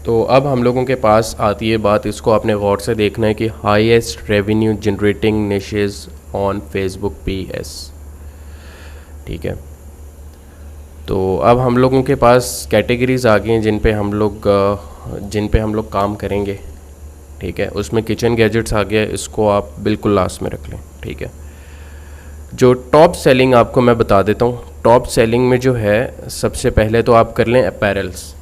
तो अब हम लोगों के पास आती है बात, इसको आपने गौर से देखना है कि highest revenue generating niches on Facebook PS. ठीक है, तो अब हम लोगों के पास कैटेगरीज आ गई हैं जिन पे हम लोग काम करेंगे। ठीक है, उसमें किचन गैजेट्स आ गया, इसको आप बिल्कुल लास्ट में रख लें। ठीक है, जो टॉप सेलिंग आपको मैं बता देता हूँ। टॉप सेलिंग में जो है, सबसे पहले तो आप कर लें अपैरल्स।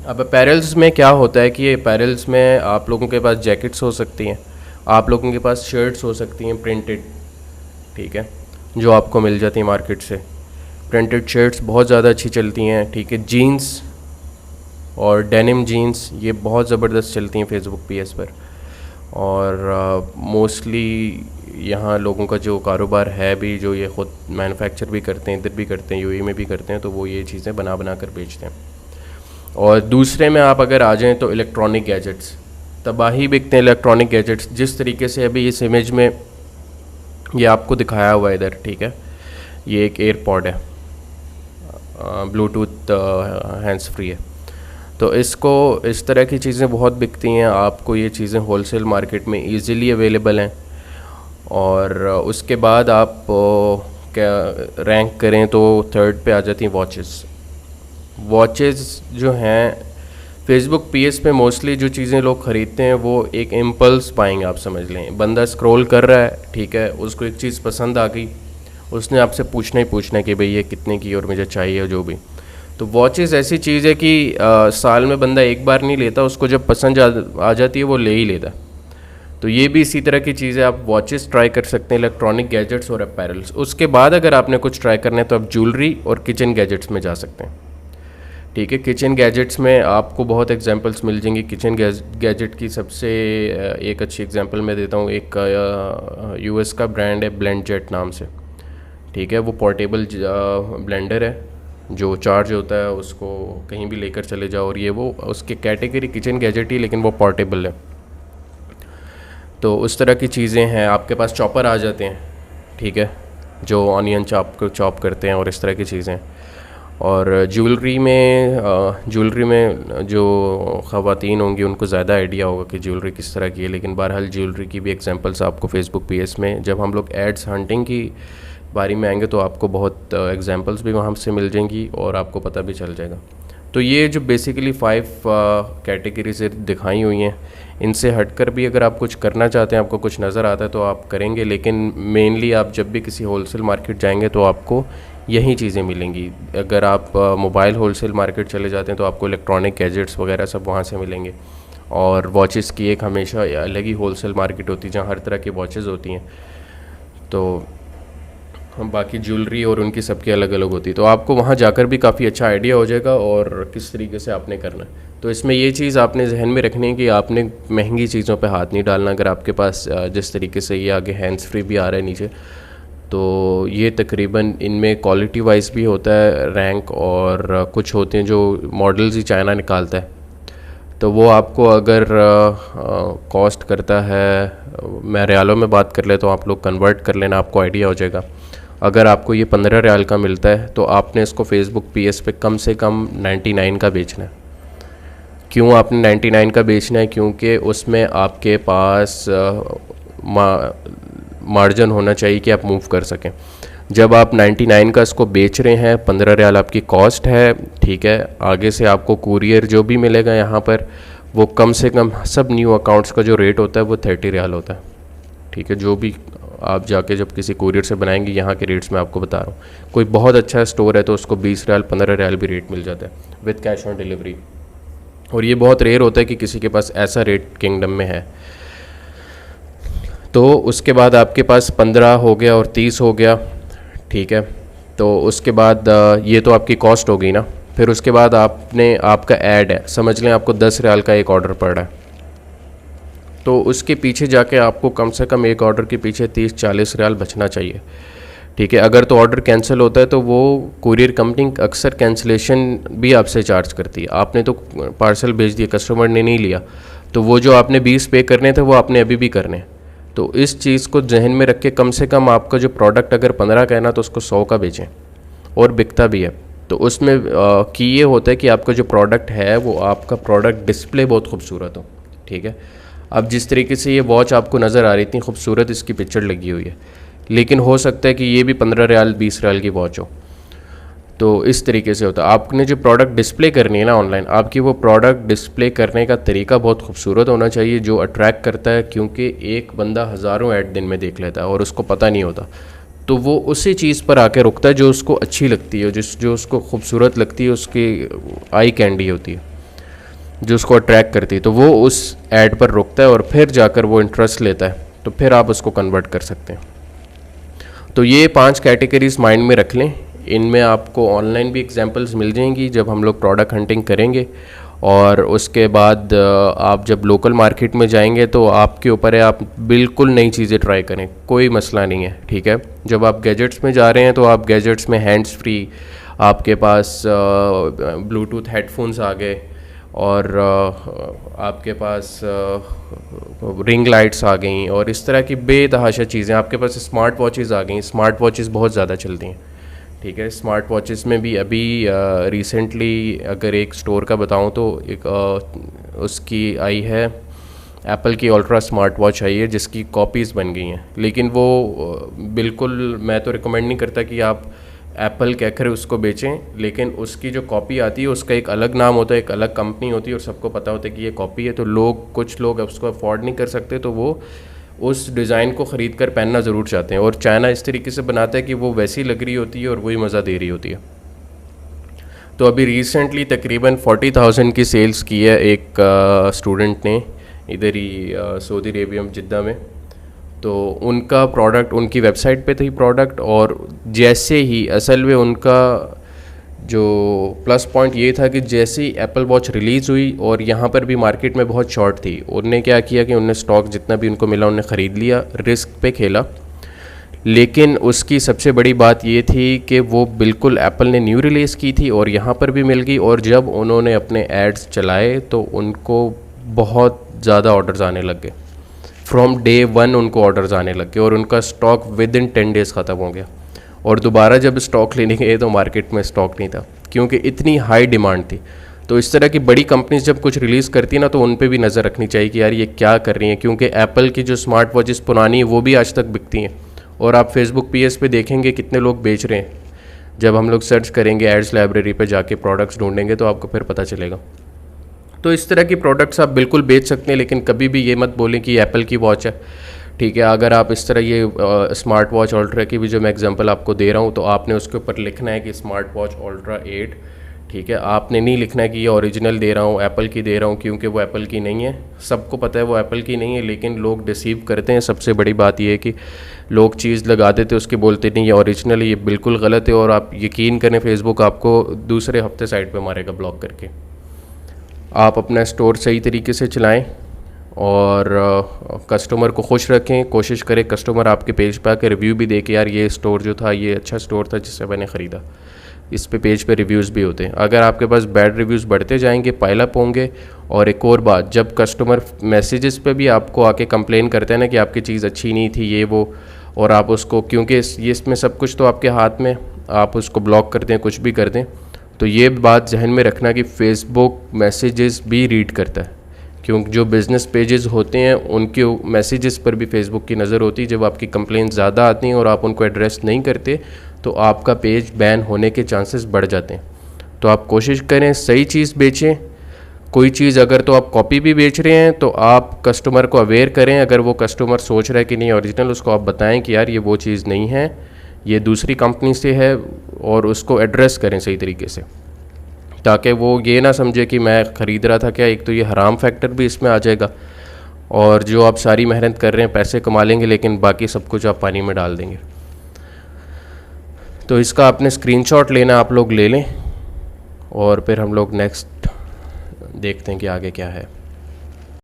अब अपैरल्स में क्या होता है कि अपैरल्स में आप लोगों के पास जैकेट्स हो सकती हैं, आप लोगों के पास शर्ट्स हो सकती हैं प्रिंटेड। ठीक है, जो आपको मिल जाती हैं मार्केट से। प्रिंटेड शर्ट्स बहुत ज़्यादा अच्छी चलती हैं। ठीक है, जीन्स और डेनिम जीन्स ये बहुत ज़बरदस्त चलती हैं फेसबुक पीएस पर। और मोस्टली यहाँ लोगों का जो कारोबार है भी, जो ये ख़ुद मैन्युफैक्चर भी करते हैं, इधर भी करते हैं, यूएई में भी करते हैं, तो वो ये चीज़ें बना बना कर बेचते हैं। और दूसरे में आप अगर आ जाएँ तो इलेक्ट्रॉनिक गैजेट्स तबाही बिकते हैं। इलेक्ट्रॉनिक गैजेट्स जिस तरीके से अभी इस इमेज में ये आपको दिखाया हुआ है इधर। ठीक है, ये एक एयरपॉड है, ब्लूटूथ हैंड्स फ्री है। तो इसको इस तरह की चीज़ें बहुत बिकती हैं। आपको ये चीज़ें होलसेल मार्केट में इजीली अवेलेबल हैं। और उसके बाद आप क्या रैंक करें तो थर्ड पे आ जाती हैं वॉचेस। वॉचेस जो हैं फेसबुक पीएस पे मोस्टली जो चीज़ें लोग ख़रीदते हैं वो एक इम्पल्स बाइंग आप समझ लें। बंदा स्क्रॉल कर रहा है, ठीक है, उसको एक चीज़ पसंद आ गई, उसने आपसे पूछना ही पूछना है कि भाई ये कितने की और मुझे चाहिए जो भी। तो वॉचेस ऐसी चीज़ है कि साल में बंदा एक बार नहीं लेता, उसको जब पसंद आ जाती है वो ले ही लेता। तो ये भी इसी तरह की चीज़ है, आप वॉचेस ट्राई कर सकते हैं, इलेक्ट्रॉनिक गैजेट्स और अपैरल्स। उसके बाद अगर आपने कुछ ट्राई करना है तो आप ज्वेलरी और किचन गैजेट्स में जा सकते हैं। ठीक है, किचन गैजेट्स में आपको बहुत एग्जांपल्स मिल जाएंगी। किचन गैजेट की सबसे एक अच्छी एग्जांपल मैं देता हूँ। एक यूएस का ब्रांड है ब्लेंडजेट नाम से। ठीक है, वो पोर्टेबल ब्लेंडर है जो चार्ज होता है, उसको कहीं भी लेकर चले जाओ। और ये वो उसके कैटेगरी किचन गैजेट ही, लेकिन वो पोर्टेबल है। तो उस तरह की चीज़ें हैं। आपके पास चॉपर आ जाते हैं, ठीक है, जो ऑनियन चॉप करते हैं और इस तरह की चीज़ें। और ज्वेलरी में जो ख़वातीन होंगी उनको ज़्यादा आइडिया होगा कि ज्वेलरी किस तरह की है। लेकिन बहरहाल ज्वेलरी की भी एग्जांपल्स आपको फेसबुक पेज में, जब हम लोग एड्स हंटिंग की बारी में आएंगे तो आपको बहुत एग्जांपल्स भी वहाँ से मिल जाएंगी और आपको पता भी चल जाएगा। तो ये जो बेसिकली 5 कैटेगरीज दिखाई हुई हैं, इनसे हटकर भी अगर आप कुछ करना चाहते हैं, आपको कुछ नज़र आता है तो आप करेंगे। लेकिन मेनली आप जब भी किसी होलसेल मार्केट जाएंगे तो आपको यही चीज़ें मिलेंगी। अगर आप मोबाइल होलसेल मार्केट चले जाते हैं तो आपको इलेक्ट्रॉनिक गैजेट्स वगैरह सब वहाँ से मिलेंगे। और वॉचेस की एक हमेशा अलग ही होलसेल मार्केट होती है जहाँ हर तरह की वॉचेस होती हैं। तो बाकी ज्वेलरी और उनकी सबकी अलग अलग होती है। तो आपको वहाँ जाकर भी काफ़ी अच्छा आइडिया हो जाएगा और किस तरीके से आपने करना है। तो इसमें ये चीज़ आपने जहन में रखनी है कि आपने महंगी चीज़ों पे हाथ नहीं डालना। अगर आपके पास जिस तरीके से ये आगे हैंड्स फ्री भी आ रहा है नीचे, तो ये तकरीबन इनमें क्वालिटी वाइज भी होता है रैंक, और कुछ होते हैं जो मॉडल्स ही चाइना निकालता है। तो वो आपको अगर कॉस्ट करता है, मैं रियालों में बात कर ले तो आप लोग कन्वर्ट कर लेना, आपको आइडिया हो जाएगा। अगर आपको ये 15 रियाल का मिलता है तो आपने इसको फेसबुक पीएस पे कम से कम 99 का बेचना है। क्यों आपने 99 का बेचना है? क्योंकि उसमें आपके पास मार्जिन होना चाहिए कि आप मूव कर सकें। जब आप 99 का इसको बेच रहे हैं, 15 रियाल आपकी कॉस्ट है, ठीक है, आगे से आपको कुरियर जो भी मिलेगा यहाँ पर वो कम से कम सब न्यू अकाउंट्स का जो रेट होता है वो 30 रियाल होता है। ठीक है, जो भी आप जाके जब किसी कुरियर से बनाएंगे, यहाँ के रेट्स मैं आपको बता रहा हूँ। कोई बहुत अच्छा स्टोर है तो उसको 20 रियाल 15 रियाल भी रेट मिल जाता है विद कैश ऑन डिलीवरी। और ये बहुत रेयर होता है कि किसी के पास ऐसा रेट किंगडम में है। तो उसके बाद आपके पास 15 हो गया और 30 हो गया, ठीक है। तो उसके बाद ये तो आपकी कॉस्ट हो गई ना। फिर उसके बाद आपका ऐड है, समझ लें आपको 10 रियाल का एक ऑर्डर पड़ रहा है, तो उसके पीछे जाके आपको कम से कम एक ऑर्डर के पीछे 30-40 रियाल बचना चाहिए। ठीक है, अगर तो ऑर्डर कैंसिल होता है तो वो कुरियर कंपनी अक्सर कैंसिलेशन भी आपसे चार्ज करती है। आपने तो पार्सल भेज दिया, कस्टमर ने नहीं लिया, तो वो जो आपने 20 पे करने थे वो आपने अभी भी करने। तो इस चीज़ को जहन में रख के कम से कम आपका जो प्रोडक्ट अगर 15 का है ना तो उसको 100 का बेचें, और बिकता भी है। तो उसमें की ये होता है कि आपका जो प्रोडक्ट है वो आपका प्रोडक्ट डिस्प्ले बहुत खूबसूरत हो, ठीक है। अब जिस तरीके से ये वॉच आपको नज़र आ रही थी खूबसूरत इसकी पिक्चर लगी हुई है, लेकिन हो सकता है कि ये भी 15 रियाल 20 रियाल की वॉच हो। तो इस तरीके से होता है। आपने जो प्रोडक्ट डिस्प्ले करनी है ना ऑनलाइन, आपकी वो प्रोडक्ट डिस्प्ले करने का तरीका बहुत खूबसूरत होना चाहिए जो अट्रैक्ट करता है, क्योंकि एक बंदा हज़ारों ऐड दिन में देख लेता है और उसको पता नहीं होता, तो वो उसी चीज़ पर आके रुकता है जो उसको अच्छी लगती है, जो उसको खूबसूरत लगती है, उसकी आई कैंडी होती है जो उसको अट्रैक्ट करती है, तो वो उस ऐड पर रुकता है और फिर जाकर वो इंटरेस्ट लेता है, तो फिर आप उसको कन्वर्ट कर सकते हैं। तो ये 5 कैटेगरीज माइंड में रख लें। इनमें आपको ऑनलाइन भी एग्जांपल्स मिल जाएंगी जब हम लोग प्रोडक्ट हंटिंग करेंगे, और उसके बाद आप जब लोकल मार्केट में जाएंगे तो आपके ऊपर है, आप बिल्कुल नई चीज़ें ट्राई करें, कोई मसला नहीं है, ठीक है। जब आप गैजेट्स में जा रहे हैं तो आप गैजेट्स में हैंड्स फ्री, आपके पास ब्लूटूथ हेडफोन्स आ गए, और आपके पास रिंग लाइट्स आ गई, और इस तरह की बेतहाशा चीज़ें, आपके पास स्मार्ट वॉचेस आ गई। स्मार्ट वॉचेस बहुत ज़्यादा चलती हैं, ठीक है। स्मार्ट वॉचेस में भी अभी रिसेंटली अगर एक स्टोर का बताऊं तो एक उसकी आई है, एप्पल की अल्ट्रा स्मार्ट वॉच आई है जिसकी कॉपीज़ बन गई हैं, लेकिन वो बिल्कुल मैं तो रिकमेंड नहीं करता कि आप एप्पल कहकर उसको बेचें, लेकिन उसकी जो कॉपी आती है उसका एक अलग नाम होता है, एक अलग कंपनी होती है, और सबको पता होता है कि ये कॉपी है। तो कुछ लोग उसको अफोर्ड नहीं कर सकते, तो वो उस डिज़ाइन को ख़रीद कर पहनना ज़रूर चाहते हैं, और चाइना इस तरीके से बनाता है कि वो वैसी लग रही होती है और वही मज़ा दे रही होती है। तो अभी रिसेंटली तकरीबन 40,000 की सेल्स की है एक स्टूडेंट ने इधर ही सऊदी अरेबिया में, जिद्दा में। तो उनका प्रोडक्ट उनकी वेबसाइट पे थी प्रोडक्ट, और जैसे ही असल में उनका जो प्लस पॉइंट ये था कि जैसे ही एप्पल वॉच रिलीज़ हुई और यहाँ पर भी मार्केट में बहुत शॉर्ट थी, उनने क्या किया कि उनने स्टॉक जितना भी उनको मिला उन्होंने ख़रीद लिया, रिस्क पे खेला। लेकिन उसकी सबसे बड़ी बात ये थी कि वो बिल्कुल एप्पल ने न्यू रिलीज़ की थी और यहाँ पर भी मिल गई, और जब उन्होंने अपने एड्स चलाए तो उनको बहुत ज़्यादा ऑर्डर्स आने लग गए। फ्रॉम डे 1 उनको ऑर्डर्स आने लग गए और उनका स्टॉक विद इन 10 डेज़ ख़त्म हो गया, और दोबारा जब स्टॉक लेने गए तो मार्केट में स्टॉक नहीं था, क्योंकि इतनी हाई डिमांड थी। तो इस तरह की बड़ी कंपनीज जब कुछ रिलीज़ करती है ना, तो उन पे भी नज़र रखनी चाहिए कि यार ये क्या कर रही हैं, क्योंकि एप्पल की जो स्मार्ट वॉचेस पुरानी है वो भी आज तक बिकती हैं, और आप फेसबुक पेज पे देखेंगे कितने लोग बेच रहे हैं। जब हम लोग सर्च करेंगे एड्स लाइब्रेरी पे जाके प्रोडक्ट्स ढूंढेंगे तो आपको फिर पता चलेगा। तो इस तरह की प्रोडक्ट्स आप बिल्कुल बेच सकते हैं, लेकिन कभी भी ये मत बोलें कि एप्पल की वॉच है, ठीक है। अगर आप इस तरह ये स्मार्ट वॉच अल्ट्रा की भी जो मैं एग्जांपल आपको दे रहा हूँ, तो आपने उसके ऊपर लिखना है कि स्मार्ट वॉच अल्ट्रा 8, ठीक है। आपने नहीं लिखना है कि ये ओरिजिनल दे रहा हूँ, एप्पल की दे रहा हूँ, क्योंकि वो एप्पल की नहीं है। सबको पता है वो एप्पल की नहीं है, लेकिन लोग डिसीव करते हैं। सबसे बड़ी बात ये है कि लोग चीज़ लगा देते उसके, बोलते नहीं ये ओरिजिनल है, ये बिल्कुल गलत है, और आप यकीन करें फेसबुक आपको दूसरे हफ्ते साइट पर मारेगा ब्लॉक करके। आप अपना स्टोर सही तरीके से चलाएँ और कस्टमर को खुश रखें, कोशिश करें कस्टमर आपके पेज पर आकर रिव्यू भी दे के यार ये स्टोर जो था ये अच्छा स्टोर था जिससे मैंने ख़रीदा। इस पे पेज पे रिव्यूज़ भी होते हैं। अगर आपके पास बैड रिव्यूज़ बढ़ते जाएंगे, पाइलअप होंगे। और एक और बात, जब कस्टमर मैसेजेस पे भी आपको आके कंप्लेन करते हैं ना कि आपकी चीज़ अच्छी नहीं थी ये वो, और आप उसको, क्योंकि ये इसमें सब कुछ तो आपके हाथ में, आप उसको ब्लॉक कर दें, कुछ भी कर दें, तो ये बात जहन में रखना कि फ़ेसबुक मैसेजेस भी रीड करता है, क्योंकि जो बिज़नेस पेजेस होते हैं उनके मैसेजेस पर भी फेसबुक की नज़र होती है। जब आपकी कंप्लेंट ज़्यादा आती हैं और आप उनको एड्रेस नहीं करते तो आपका पेज बैन होने के चांसेस बढ़ जाते हैं। तो आप कोशिश करें सही चीज़ बेचें। कोई चीज़ अगर तो आप कॉपी भी बेच रहे हैं तो आप कस्टमर को अवेयर करें। अगर वो कस्टमर सोच रहा है कि नहीं ओरिजिनल, उसको आप बताएं कि यार ये वो चीज़ नहीं है, ये दूसरी कंपनी से है, और उसको एड्रेस करें सही तरीके से, ताकि वो ये ना समझे कि मैं ख़रीद रहा था क्या। एक तो ये हराम फैक्टर भी इसमें आ जाएगा, और जो आप सारी मेहनत कर रहे हैं पैसे कमा लेंगे, लेकिन बाकी सब कुछ आप पानी में डाल देंगे। तो इसका आपने स्क्रीनशॉट लेना, आप लोग ले लें, और फिर हम लोग नेक्स्ट देखते हैं कि आगे क्या है।